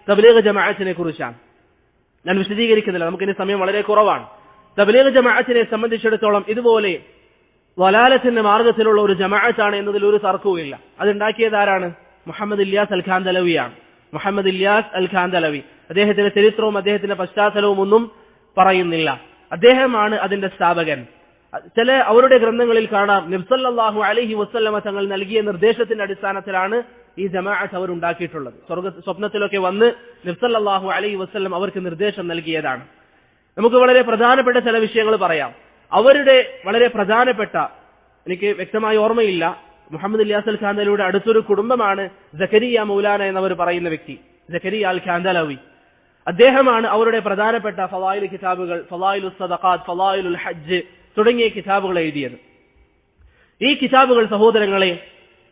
തബ്ലീഗ് ജമാഅത്തിനെ കുറിച്ചാണ്. ഞാൻ വിശദീകരിക്കുന്നില്ല, നമുക്കിനി സമയം വളരെ കുറവാണ്. തബ്ലീഗ് ജമാഅത്തിനെ സംബന്ധിച്ചിടത്തോളം ഇതുപോലെ വലാലത്തിന്റെ മാർഗത്തിലുള്ള ഒരു ജമാഅത്താണ് എന്നതിൽ ഒരു തർക്കവുമില്ല. അതുണ്ടാക്കിയത് ആരാണ്? മുഹമ്മദ് ഇല്യാസ് അൽ ഖാൻദലവിയാണ്. മുഹമ്മദ് ഇല്യാസ് അൽ ഖാൻദലവി. അദ്ദേഹത്തിന്റെ ചരിത്രവും അദ്ദേഹത്തിന്റെ പശ്ചാത്തലവും ഒന്നും പറയുന്നില്ല. അദ്ദേഹമാണ് അതിന്റെ സ്ഥാപകൻ. ചില അവരുടെ ഗ്രന്ഥങ്ങളിൽ കാണാം, നബി സല്ലല്ലാഹു അലൈഹി വസല്ലമ തങ്ങൾ നൽകിയ നിർദ്ദേശത്തിന്റെ അടിസ്ഥാനത്തിലാണ് ഈ ജമാഅത്ത് അവർ ഉണ്ടാക്കിയിട്ടുള്ളത്. സ്വപ്നത്തിലൊക്കെ വന്ന് നബി സല്ലല്ലാഹു അലൈഹി വസല്ലം അവർക്ക് നിർദ്ദേശം നൽകിയതാണ്. നമുക്ക് വളരെ പ്രധാനപ്പെട്ട ചില വിഷയങ്ങൾ പറയാം. അവരുടെ വളരെ പ്രധാനപ്പെട്ട, എനിക്ക് വ്യക്തമായി ഓർമ്മയില്ല, മുഹമ്മദ് ഇല്യാസ് അൽ ഖാൻദലവിയുടെ അടുത്തൊരു കുടുംബമാണ് സക്കരിയ മൗലാന എന്നവർ പറയുന്ന വ്യക്തി, സക്കരിയ അൽ ഖാൻദലവി. അദ്ദേഹമാണ് അവരുടെ പ്രധാനപ്പെട്ട ഫളായിൽ കിതാബുകൾ, ഫളായിലുസ് സദഖാത്ത്, ഫളായിലുൽ ഹജ്ജ് തുടങ്ങിയ കിതാബുകൾ എഴുതിയത്. ഈ കിതാബുകൾ സഹോദരങ്ങളെ,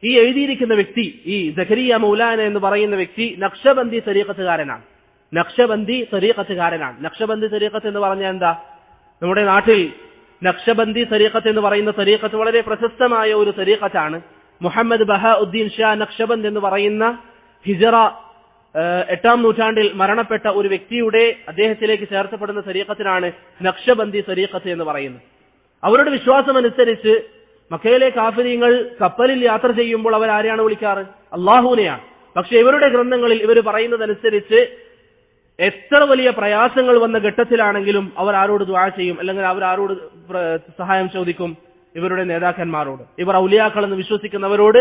ഈ എഴുതിയിരിക്കുന്ന വ്യക്തി, ഈ സക്കരിയ മൗലാന എന്ന് പറയുന്ന വ്യക്തി നഖ്ശബന്ദി തരീഖത്തുകാരനാണ്. നഖ്ശബന്ദി തരീഖത്തുകാരനാണ്. നഖ്ശബന്ദി തരീഖത്ത് എന്ന് പറഞ്ഞാൽ എന്താ? നമ്മുടെ നാട്ടിൽ നഖ്ശബന്ദി തരീഖത്ത് എന്ന് പറയുന്ന തരീഖത്ത് വളരെ പ്രശസ്തമായ ഒരു തരീഖത്താണ്. മുഹമ്മദ് ബഹാഉദ്ദീൻ ഷാ നഖ്ശബന്ദ് എന്ന് പറയുന്ന ഹിജറ 8-ാം നൂറ്റാണ്ടിൽ മരണപ്പെട്ട ഒരു വ്യക്തിയുടെ അദ്ദേഹത്തിലേക്ക് ചേർത്തപ്പെടുന്ന തരീഖത്തിനാണ് നഖ്ശബന്ദി തരീഖത്ത് എന്ന് പറയുന്നത്. അവരുടെ വിശ്വാസമനുസരിച്ച് മക്കയിലെ കാഫിരീങ്ങൾ കപ്പലിൽ യാത്ര ചെയ്യുമ്പോൾ അവർ ആരെയാണ് വിളിക്കാറ്? അള്ളാഹുവിനെയാണ്. പക്ഷെ ഇവരുടെ ഗ്രന്ഥങ്ങളിൽ ഇവർ പറയുന്നതനുസരിച്ച് എത്ര വലിയ പ്രയാസങ്ങൾ വന്ന ഘട്ടത്തിലാണെങ്കിലും അവർ ആരോട് ദുആ ചെയ്യും, അല്ലെങ്കിൽ അവർ ആരോട് സഹായം ചോദിക്കും? ഇവരുടെ നേതാക്കന്മാരോട്. ഇവർ ഔലിയാക്കൾ എന്ന് വിശ്വസിക്കുന്നവരോട്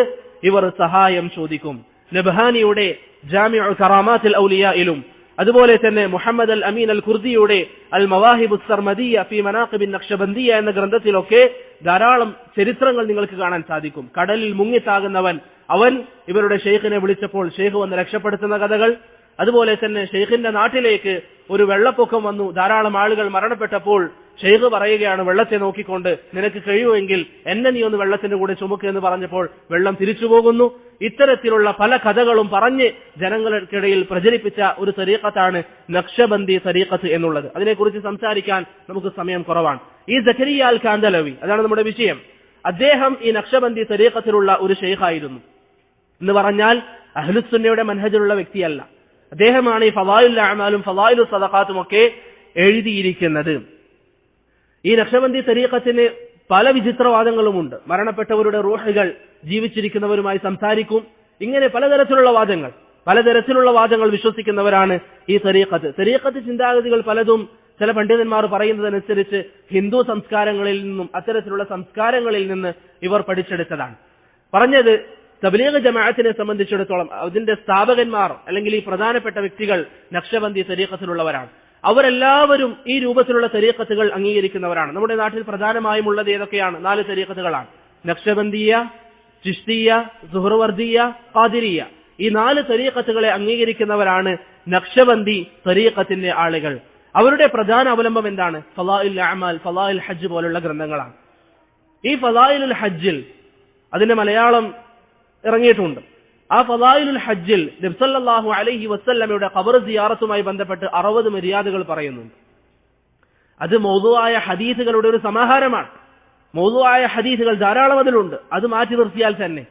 ഇവർ സഹായം ചോദിക്കും. നബ്ഹാനിയുടെ ജാമിഉ കറാമാത്തിൽ ഔലിയായിലും അതുപോലെ തന്നെ മുഹമ്മദ് അൽ അമീൻ അൽ ഖുർദിയുടെ അൽ മവാഹിബുസ് സർമദിയ ഫീ മനാഖിബിൻ നഖ്ശബന്ദിയ എന്ന ഗ്രന്ഥത്തിലൊക്കെ ധാരാളം ചരിത്രങ്ങൾ നിങ്ങൾക്ക് കാണാൻ സാധിക്കും. കടലിൽ മുങ്ങിത്താകുന്നവൻ, അവൻ ഇവരുടെ ഷെയ്ഖിനെ വിളിച്ചപ്പോൾ ഷെയ്ഖ് വന്ന് രക്ഷപ്പെടുത്തുന്ന കഥകൾ. അതുപോലെ തന്നെ ഷെയ്ഖിന്റെ നാട്ടിലേക്ക് ഒരു വെള്ളപ്പൊക്കം വന്നു, ധാരാളം ആളുകൾ മരണപ്പെട്ടപ്പോൾ ഷെയ്ഖ് പറയുകയാണ് വെള്ളത്തെ നോക്കിക്കൊണ്ട്, നിനക്ക് കഴിയുമെങ്കിൽ എന്നെ നീ ഒന്ന് വെള്ളത്തിന്റെ കൂടെ ചുമക്കുക എന്ന് പറഞ്ഞപ്പോൾ വെള്ളം തിരിച്ചു പോകുന്നു. ഇത്തരത്തിലുള്ള പല കഥകളും പറഞ്ഞ് ജനങ്ങൾക്കിടയിൽ പ്രചരിപ്പിച്ച ഒരു തരീഖത്താണ് നഖ്ശബന്ദി തരീഖത്ത് എന്നുള്ളത്. അതിനെക്കുറിച്ച് സംസാരിക്കാൻ നമുക്ക് സമയം കുറവാണ്. ഈ സക്കരിയ അൽ ഖാൻദലവി, അതാണ് നമ്മുടെ വിഷയം. അദ്ദേഹം ഈ നഖ്ശബന്ദി തരീഖത്തിലുള്ള ഒരു ഷെയ്ഖായിരുന്നു. എന്ന് പറഞ്ഞാൽ അഹ്ലുസുന്നയുടെ മനഹജിലുള്ള വ്യക്തിയല്ല. അദ്ദേഹമാണ് ഈ ഫളായിലുൽ അഅമാലും ഫളായിലുസ് സദഖാത്തും ഒക്കെ എഴുതിയിരിക്കുന്നത്. ഈ നഖ്ശബന്ദി തരീഖത്തിന് പല വിചിത്രവാദങ്ങളുമുണ്ട്. മരണപ്പെട്ടവരുടെ റൂഹുകൾ ജീവിച്ചിരിക്കുന്നവരുമായി സംസാരിക്കും. ഇങ്ങനെ പലതരത്തിലുള്ള വാദങ്ങൾ വിശ്വസിക്കുന്നവരാണ് ഈ തരീഖത്ത്. തരീഖത്ത് ചിന്താഗതികൾ പലതും ചില പണ്ഡിതന്മാർ പറയുന്നതനുസരിച്ച് ഹിന്ദു സംസ്കാരങ്ങളിൽ നിന്നും അത്തരത്തിലുള്ള സംസ്കാരങ്ങളിൽ നിന്ന് ഇവർ പഠിച്ചെടുത്തതാണ്. പറഞ്ഞത് തബ്ലീഗ് ജമാഅത്തിനെ സംബന്ധിച്ചിടത്തോളം അതിന്റെ സ്ഥാപകന്മാർ അല്ലെങ്കിൽ ഈ പ്രധാനപ്പെട്ട വ്യക്തികൾ നഖ്ശബന്ദി തരീഖത്തിലുള്ളവരാണ്. അവരെല്ലാവരും ഈ രൂപത്തിലുള്ള തരീഖത്തുകൾ അംഗീകരിക്കുന്നവരാണ്. നമ്മുടെ നാട്ടിൽ പ്രധാനമായും ഉള്ളത് ഏതൊക്കെയാണ്? 4 തരീഖത്തുകളാണ്: നഖ്ശബന്ദിയ, ചിശ്തിയ, സുഹ്റവർദിയ, ഖാദിരിയ. ഈ 4 തരീഖത്തുകളെ അംഗീകരിക്കുന്നവരാണ് നഖ്ശബന്ദി തരീഖത്തിന്റെ ആളുകൾ. അവരുടെ പ്രധാന അവലംബം എന്താണ്? ഫളായിലുൽ അഅമാൽ, ഫളായിലുൽ ഹജ്ജ് പോലുള്ള ഗ്രന്ഥങ്ങളാണ്. ഈ ഫളായിലുൽ ഹജ്ജിൽ അതിന്റെ മലയാളം ഇറങ്ങിയിട്ടുണ്ട്. ആ ഫളായിലുൽ ഹജ്ജിൽ നബി സല്ലല്ലാഹു അലൈഹി വസല്ലമയുടെ ഖബർ സിയാറത്തുമായി ബന്ധപ്പെട്ട് 60 മര്യാദകൾ പറയുന്നുണ്ട്. അത് മൗദൂആയ ഹദീസുകളുടെ ഒരു സമാഹാരമാണ്. മൗദൂആയ ഹദീസുകൾ ധാരാളം അതിലുണ്ട്. അത് മാറ്റി നിർത്തിയാൽ തന്നെ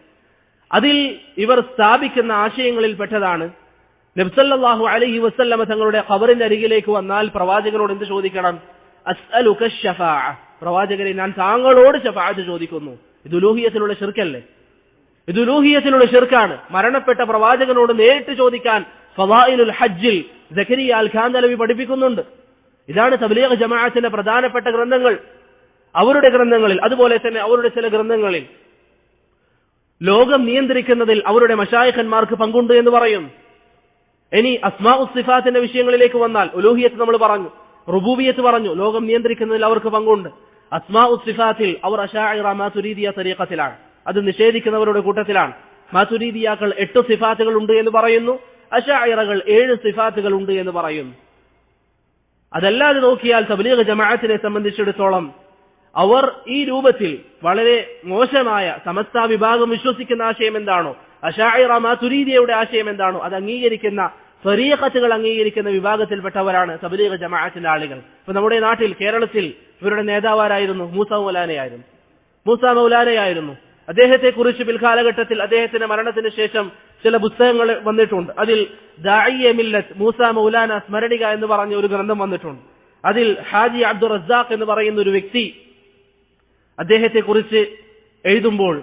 അതിൽ ഇവർ സ്ഥാപിക്കുന്ന ആശയങ്ങളിൽ പെട്ടതാണ് നബി സല്ലല്ലാഹു അലൈഹി വസല്ലമ തങ്ങളുടെ ഖബറിന്റെ അരികിലേക്ക് വന്നാൽ പ്രവാചകനോട് എന്ത് ചോദിക്കണം? അസ്അലുക ശഫാഅ, പ്രവാചകരെ ഞാൻ താങ്കളോട് ശഫാഅത്ത് ചോദിക്കുന്നു. ഇത് ഉലൂഹിയത്തിലുള്ള ശിർക്കല്ലേ? ഇത് ഉലൂഹിയത്തിലുള്ള ശിർക്കാണ്. മരണപ്പെട്ട പ്രവാചകനോട് നേരിട്ട് ചോദിക്കാൻ ഫളായിലുൽ ഹജ്ജിൽ സക്കരിയ അൽ ഖാൻദലവി പഠിപ്പിക്കുന്നുണ്ട്. ഇതാണ് തബ്ലീഗ് ജമാഅത്തിന്റെ പ്രധാനപ്പെട്ട ഗ്രന്ഥങ്ങൾ. അവരുടെ ഗ്രന്ഥങ്ങളിൽ, അതുപോലെ തന്നെ അവരുടെ ചില ഗ്രന്ഥങ്ങളിൽ ലോകം നിയന്ത്രിക്കുന്നതിൽ അവരുടെ മശായിഖന്മാർക്ക് പങ്കുണ്ട് എന്ന് പറയും. ഇനി അസ്മാഉസ് സിഫാത്തിന്റെ വിഷയങ്ങളിലേക്ക് വന്നാൽ ഉലൂഹിയത്ത് നമ്മൾ പറഞ്ഞു, റുബൂബിയത്ത് പറഞ്ഞു, ലോകം നിയന്ത്രിക്കുന്നതിൽ അവർക്ക് പങ്കുണ്ട്. അസ്മാഉസ് സിഫാത്തിൽ അവർ അശാഇറ മാതുരീദിയ തരീഖത്തിലാണ്. അത് നിഷേധിക്കുന്നവരുടെ കൂട്ടത്തിലാണ്. മാതുരീദിയാക്കൾ 8 സിഫാത്തുകൾ ഉണ്ട് എന്ന് പറയുന്നു. അശാഇറകൾ 7 സിഫാത്തുകൾ ഉണ്ട് എന്ന് പറയുന്നു. അതല്ലാതെ നോക്കിയാൽ തബ്ലീഗ് ജമാഅത്തിനെ സംബന്ധിച്ചിടത്തോളം അവർ ഈ രൂപത്തിൽ വളരെ മോശമായ സമസ്ത വിഭാഗം വിശ്വസിക്കുന്ന ആശയം എന്താണോ, അശാഇറ മാതുരീദിയയുടെ ആശയം എന്താണോ, അത് അംഗീകരിക്കുന്ന തരീഖത്തുകൾ അംഗീകരിക്കുന്ന വിഭാഗത്തിൽപ്പെട്ടവരാണ് തബ്ലീഗ് ജമാഅത്തിന്റെ ആളുകൾ. ഇപ്പൊ നമ്മുടെ നാട്ടിൽ കേരളത്തിൽ ഇവരുടെ നേതാവാരായിരുന്നു? മൂസ മൗലാനയായിരുന്നു. അദ്ദേഹത്തെക്കുറിച്ച് പിൽക്കാലഘട്ടത്തിൽ അദ്ദേഹത്തിന്റെ മരണത്തിന് ശേഷം ചില പുസ്തകങ്ങൾ വന്നിട്ടുണ്ട്. അതിൽ ദാഇയ മില്ലത്ത് മൂസ മൗലാന സ്മരണിക എന്ന് പറഞ്ഞ ഒരു ഗ്രന്ഥം വന്നിട്ടുണ്ട്. അതിൽ ഹാജി അബ്ദുർ റസാഖ് എന്ന് പറയുന്ന ഒരു വ്യക്തി അദ്ദേഹത്തെക്കുറിച്ച് എഴുതുമ്പോൾ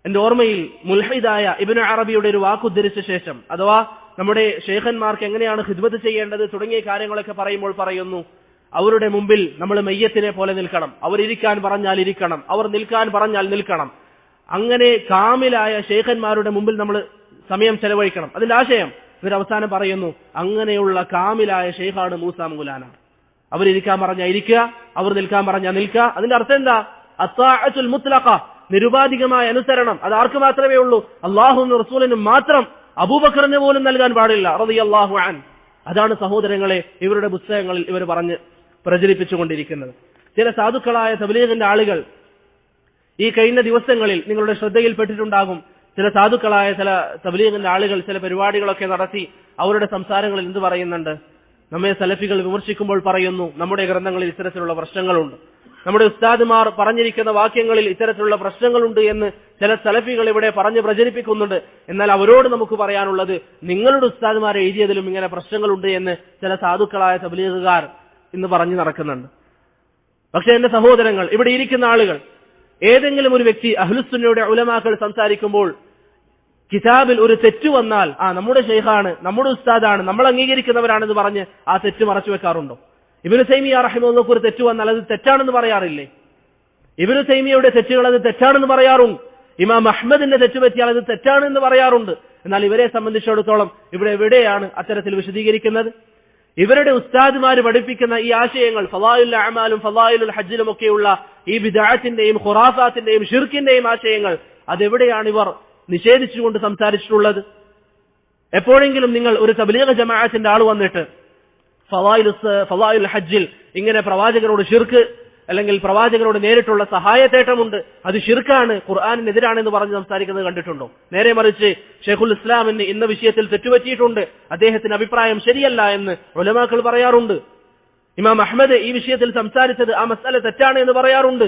എന്റെ ഓർമ്മയിൽ മുൽഹിദായ ഇബ്നു അറബിയുടെ ഒരു വാക്കുദ്ധരിച്ച ശേഷം, അഥവാ നമ്മുടെ ശൈഖന്മാർക്ക് എങ്ങനെയാണ് ഖിദ്മത്ത് ചെയ്യേണ്ടത് തുടങ്ങിയ കാര്യങ്ങളൊക്കെ പറയുമ്പോൾ പറയുന്നു, അവരുടെ മുമ്പിൽ നമ്മൾ മയ്യത്തിനെ പോലെ നിൽക്കണം, അവർ ഇരിക്കാൻ പറഞ്ഞാൽ ഇരിക്കണം, അവർ നിൽക്കാൻ പറഞ്ഞാൽ നിൽക്കണം. അങ്ങനെ കാമിലായ ശൈഖന്മാരുടെ മുമ്പിൽ നമ്മൾ സമയം ചെലവഴിക്കണം. അതിന്റെ ആശയം ഇവർ അവസാനം പറയുന്നു, അങ്ങനെയുള്ള കാമിലായ ശൈഖാണ് മൂസ മൗലാന. അവരിരിക്കാൻ പറഞ്ഞാൽ ഇരിക്കുക, അവർ നിൽക്കാൻ പറഞ്ഞാൽ നിൽക്കുക. അതിന്റെ അർത്ഥം എന്താ? അത്താഅത്തുൽ മുത്ലഖ, നിരുപാധികമായ അനുസരണം. അത് ആർക്ക് മാത്രമേ ഉള്ളൂ? അല്ലാഹുവിനും റസൂലിനും മാത്രം. അബൂബക്കറിന് പോലും നൽകാൻ പാടില്ല റളിയല്ലാഹു അൻഹു. അതാണ് സഹോദരങ്ങളെ ഇവരുടെ പുസ്തകങ്ങളിൽ ഇവർ പറഞ്ഞ് പ്രചരിപ്പിച്ചുകൊണ്ടിരിക്കുന്നത്. ചില സാധുക്കളായ തബ്ലീഗിന്റെ ആളുകൾ ഈ കഴിഞ്ഞ ദിവസങ്ങളിൽ നിങ്ങളുടെ ശ്രദ്ധയിൽപ്പെട്ടിട്ടുണ്ടാകും. ചില സാധുക്കളായ ചില തബ്ലീഗിന്റെ ആളുകൾ ചില പരിപാടികളൊക്കെ നടത്തി അവരുടെ സംസാരങ്ങളിൽ എന്ത് പറയുന്നുണ്ട്? നമ്മെ സലഫികൾ വിമർശിക്കുമ്പോൾ പറയുന്നു, നമ്മുടെ ഗ്രന്ഥങ്ങളിൽ ഇത്തരത്തിലുള്ള പ്രശ്നങ്ങളുണ്ട്, നമ്മുടെ ഉസ്താദുമാർ പറഞ്ഞിരിക്കുന്ന വാക്യങ്ങളിൽ ഇത്തരത്തിലുള്ള പ്രശ്നങ്ങളുണ്ട് എന്ന് ചില സലഫികൾ ഇവിടെ പറഞ്ഞ് പ്രചരിപ്പിക്കുന്നുണ്ട്. എന്നാൽ അവരോട് നമുക്ക് പറയാനുള്ളത്, നിങ്ങളുടെ ഉസ്താദുമാർ എഴുതിയതിലും ഇങ്ങനെ പ്രശ്നങ്ങളുണ്ട് എന്ന് ചില സാധുക്കളായ തബ്ലീഗുകാർ ഇന്ന് പറഞ്ഞു നടക്കുന്നുണ്ട്. പക്ഷെ എന്റെ സഹോദരങ്ങൾ, ഇവിടെ ഇരിക്കുന്ന ആളുകൾ, ഏതെങ്കിലും ഒരു വ്യക്തി അഹ്ലുസുന്നയുടെ ഉലമാക്കൾ സംസാരിക്കുമ്പോൾ കിതാബിൽ ഒരു തെറ്റ് വന്നാൽ നമ്മുടെ ശൈഖാണ്, നമ്മുടെ ഉസ്താദാണ്, നമ്മൾ അംഗീകരിക്കുന്നവരാണെന്ന് പറഞ്ഞ് ആ തെറ്റ് മറച്ചു വെക്കാറുണ്ടോ? ഇബ്നു തൈമിയ്യ റഹിമഹുല്ലാഹ് ഒരു തെറ്റ് വന്നാൽ അത് തെറ്റാണെന്ന് പറയാറില്ലേ? ഇബ്നു തൈമിയ്യയുടെ തെറ്റുകൾ അത് തെറ്റാണെന്ന് പറയാറുണ്ട്. ഇമാം അഹ്മദിന്റെ തെറ്റ് പറ്റിയാൽ അത് തെറ്റാണെന്ന് പറയാറുണ്ട്. എന്നാൽ ഇവരെ സംബന്ധിച്ചിടത്തോളം ഇവിടെ എവിടെയാണ് അത്തരത്തിൽ വിശദീകരിക്കുന്നത്? ഇവരുടെ ഉസ്താദുമാര് പഠിപ്പിക്കുന്ന ഈ ആശയങ്ങൾ ഫളായിലുൽ അഅമാലും ഫളായിലുൽ ഹജ്ജിലും ഒക്കെയുള്ള ഈ ബിദ്അത്തിന്റെയും ഖുറാഫാത്തിന്റെയും ഷിർക്കിന്റെയും ആശയങ്ങൾ അതെവിടെയാണ് ഇവർ നിഷേധിച്ചുകൊണ്ട് സംസാരിച്ചിട്ടുള്ളത്? എപ്പോഴെങ്കിലും നിങ്ങൾ ഒരു തബ്ലീഗ് ജമാഅത്തിന്റെ ആൾ വന്നിട്ട് ഫളായിലുൽ ഹജ്ജിൽ ഇങ്ങനെ പ്രവാചകരോട് ഷിർക്ക് അല്ലെങ്കിൽ പ്രവാചകരോട് നേരിട്ടുള്ള സഹായത്തേട്ടമുണ്ട്, അത് ഷിർക്കാണ്, ഖുർആനിനെതിരാണെന്ന് പറഞ്ഞ് സംസാരിക്കുന്നത് കണ്ടിട്ടുണ്ടോ? നേരെ മറിച്ച് ഷെയ്ഖുൽ ഇസ്ലാമിന് ഇന്ന വിഷയത്തിൽ തെറ്റുപറ്റിയിട്ടുണ്ട്, അദ്ദേഹത്തിന്റെ അഭിപ്രായം ശരിയല്ല എന്ന് ഉലമാക്കൾ പറയാറുണ്ട്. ഇമാം അഹ്മദ് ഈ വിഷയത്തിൽ സംസാരിച്ചത് ആ മസ്അല തെറ്റാണ് എന്ന് പറയാറുണ്ട്.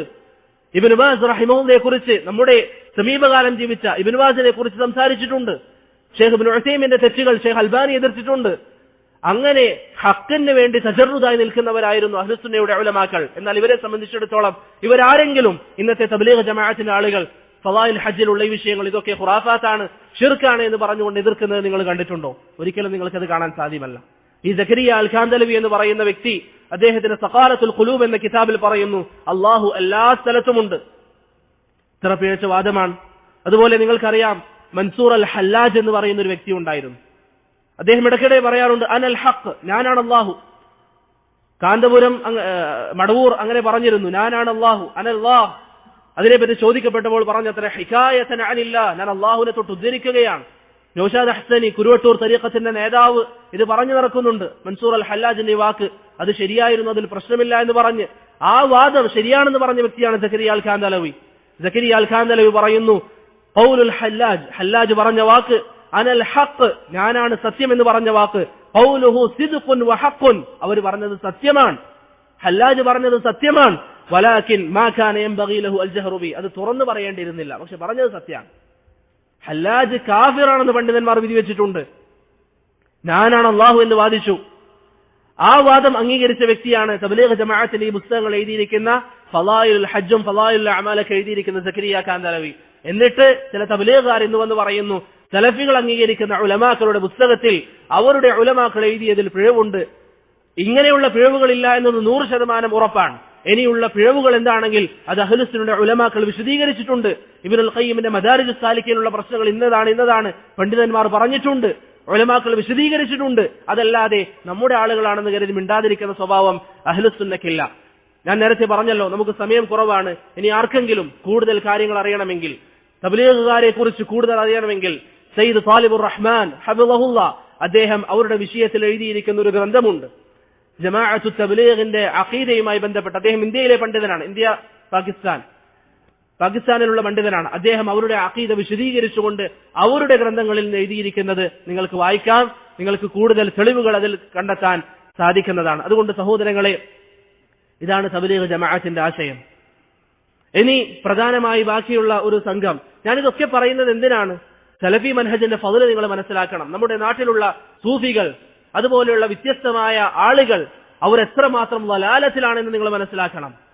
ഇബ്നു ബാസ് റഹിമഹുള്ളയെ കുറിച്ച്, നമ്മുടെ സമീപകാലം ജീവിച്ച ഇബ്നു ബാസിനെ കുറിച്ച് സംസാരിച്ചിട്ടുണ്ട്. ഷെയ്ഖ് ഇബ്നു ഉസൈമിന്റെ തെറ്റുകൾ ഷെയ്ഖ് അൽബാനി എതിർത്തിട്ടുണ്ട്. അങ്ങനെ ഹക്കിന് വേണ്ടി തജറുദായി നിൽക്കുന്നവരായിരുന്നു അഹ്ലുസുന്നയുടെ ഉലമാക്കൾ. എന്നാൽ ഇവരെ സംബന്ധിച്ചിടത്തോളം ഇവരാരെങ്കിലും ഇന്നത്തെ തബ്ലീഗ് ജമാഅത്തിന്റെ ആളുകൾ ഫളായിൽ ഹജ്ജിലുള്ള ഈ വിഷയങ്ങൾ ഇതൊക്കെ ഖുറാഫാത്താണ്, ഷിർക്കാണ് എന്ന് പറഞ്ഞുകൊണ്ട് എതിർക്കുന്നത് നിങ്ങൾ കണ്ടിട്ടുണ്ടോ? ഒരിക്കലും നിങ്ങൾക്കത് കാണാൻ സാധ്യമല്ല. ഈ സക്കരിയ അൽ ഖാന്തലവി എന്ന് പറയുന്ന വ്യക്തി അദ്ദേഹത്തിന്റെ സഖാലത്തുൽ ഖുലൂബ് എന്ന കിതാബിൽ പറയുന്നു, അല്ലാഹു എല്ലാ സ്ഥലത്തുമുണ്ട്. ഇത്ര പിഴച്ച വാദമാണ്. അതുപോലെ നിങ്ങൾക്കറിയാം, മൻസൂർ അൽ ഹല്ലാജ് എന്ന് പറയുന്ന ഒരു വ്യക്തി ഉണ്ടായിരുന്നു. അദ്ദേഹം ഇടയ്ക്കിടെ പറയാറുണ്ട്, അനൽ ഹഖ്, ഞാനാണ് അല്ലാഹു. കാന്തപുരം മടവൂർ അങ്ങനെ പറഞ്ഞിരുന്നു, ഞാനാണ് അല്ലാഹു, അനല്ലാഹ്. അതിനെപ്പറ്റി ചോദിക്കപ്പെട്ടപ്പോൾ പറഞ്ഞത്ര ഹികായതൻ അനില്ലാ, ഞാൻ അല്ലാഹുവിനെ തൊട്ട് ഉദ്ധരിക്കുകയാണ്. നൗഷാദ് അഹ്സനി കുരുവട്ടൂർ തരീഖത്തിന്റെ നേതാവ് ഇത് പറഞ്ഞു നടക്കുന്നുണ്ട്. മൻസൂർ അൽ ഹല്ലാജിന്റെ ഈ വാക്ക് അത് ശരിയായിരുന്നു, അതിൽ പ്രശ്നമില്ല എന്ന് പറഞ്ഞ് ആ വാദം ശരിയാണെന്ന് പറഞ്ഞ വ്യക്തിയാണ് സക്കരിയ അൽ ഖാന്തലവി. സക്കരിയ അൽ ഖാന്തലവി പറയുന്നു, ഖൗലുൽ ഹല്ലാജ്, ഹല്ലാജ് പറഞ്ഞ വാക്ക് അനൽ ഹഖ്, ഞാനാണ് സത്യം എന്ന് പറഞ്ഞ വാക്ക്, ഖൗലുഹു സിദ്ഖുൻ വഹഖുൻ, അവർ പറഞ്ഞത് സത്യമാണ്, ഹല്ലാജ് പറഞ്ഞത് സത്യമാണ്. വലാകിൻ മാ കാന യൻബഗി ലഹു അൽ ജഹ്റു ബി, അത് തുറന്നു പറയേണ്ടിയിരുന്നില്ല, പക്ഷെ പറഞ്ഞത് സത്യമാണ്. ഹല്ലാജ് കാഫിറാണെന്ന് പണ്ഡിതന്മാർ വിധി വെച്ചിട്ടുണ്ട്. ഞാനാണ് അല്ലാഹു എന്ന് വാദിച്ചു. ആ വാദം അംഗീകരിച്ച വ്യക്തിയാണ് തബ്ലീഗ് ജമാഅത്തിന്റെ ഈ പുസ്തകങ്ങൾ എഴുതിയിരിക്കുന്ന ഫളായിലുൽ ഹജ്ജും ഫളായിലുൽ അഅമാലൊക്കെ എഴുതിയിരിക്കുന്ന സക്കരിയ ഖാന്തലവി. എന്നിട്ട് ചില തബ്ലീഗുകാർ ഇന്ന് വന്ന് പറയുന്നു, സലഫികൾ അംഗീകരിക്കുന്ന ഉലമാക്കളുടെ പുസ്തകത്തിൽ അവരുടെ ഉലമാക്കൾ എഴുതിയതിൽ പിഴവുണ്ട്. ഇങ്ങനെയുള്ള പിഴവുകളില്ല എന്നത് 100% ഉറപ്പാണ്. ഇനിയുള്ള പിഴവുകൾ എന്താണെങ്കിൽ അത് അഹ്ലുസുന്നയുടെ ഉലമാക്കൾ വിശദീകരിച്ചിട്ടുണ്ട്. ഇബ്നുൽ ഖയ്യിമിന്റെ മദാരിജുസ് സാലിക്കിനുള്ള പ്രശ്നങ്ങൾ ഇന്നതാണ് പണ്ഡിതന്മാർ പറഞ്ഞിട്ടുണ്ട്, ഉലമാക്കൾ വിശദീകരിച്ചിട്ടുണ്ട്. അതല്ലാതെ നമ്മുടെ ആളുകളാണെന്ന് കരുതി മിണ്ടാതിരിക്കുന്ന സ്വഭാവം അഹ്ലുസുന്നക്കില്ല. ഞാൻ നേരത്തെ പറഞ്ഞല്ലോ, നമുക്ക് സമയം കുറവാണ്. ഇനി ആർക്കെങ്കിലും കൂടുതൽ കാര്യങ്ങൾ അറിയണമെങ്കിൽ, തബ്ലീഗുകാരെ കുറിച്ച് കൂടുതൽ അറിയണമെങ്കിൽ, സയ്യിദ് താലിബുർ റഹ്മാൻ ഹഫിളഹുല്ലാ അദ്ദേഹം അവരുടെ വിഷയത്തിൽ എഴുതിയിരിക്കുന്ന ഒരു ഗ്രന്ഥമുണ്ട്, ജമാഅത്തു തബ്ലീഗിന്റെ അഖീദയുമായി ബന്ധപ്പെട്ട്. അദ്ദേഹം ഇന്ത്യയിലെ പണ്ഡിതനാണ്, ഇന്ത്യ പാകിസ്ഥാനിലുള്ള പണ്ഡിതനാണ്. അദ്ദേഹം അവരുടെ അഖീദ വിശദീകരിച്ചുകൊണ്ട് അവരുടെ ഗ്രന്ഥങ്ങളിൽ എഴുതിയിരിക്കുന്നത് നിങ്ങൾക്ക് വായിക്കാം. നിങ്ങൾക്ക് കൂടുതൽ തെളിവുകൾ അതിൽ കണ്ടെത്താൻ സാധിക്കുന്നതാണ്. അതുകൊണ്ട് സഹോദരങ്ങളെ, ഇതാണ് തബ്ലീഗ് ജമാഅത്തിന്റെ ആശയം. ഇനി പ്രധാനമായി ബാക്കിയുള്ള ഒരു സംഘം, ഞാനിതൊക്കെ പറയുന്നത് എന്തിനാണ്? സലഫി മൻഹജിന്റെ ഫضല് നിങ്ങൾ മനസ്സിലാക്കണം. നമ്മുടെ നാട്ടിലുള്ള സൂഫികൾ, അതുപോലെയുള്ള വ്യത്യസ്തമായ ആളുകൾ, അവർ എത്രമാത്രം വലാലത്തിലാണെന്ന് നിങ്ങൾ മനസ്സിലാക്കണം.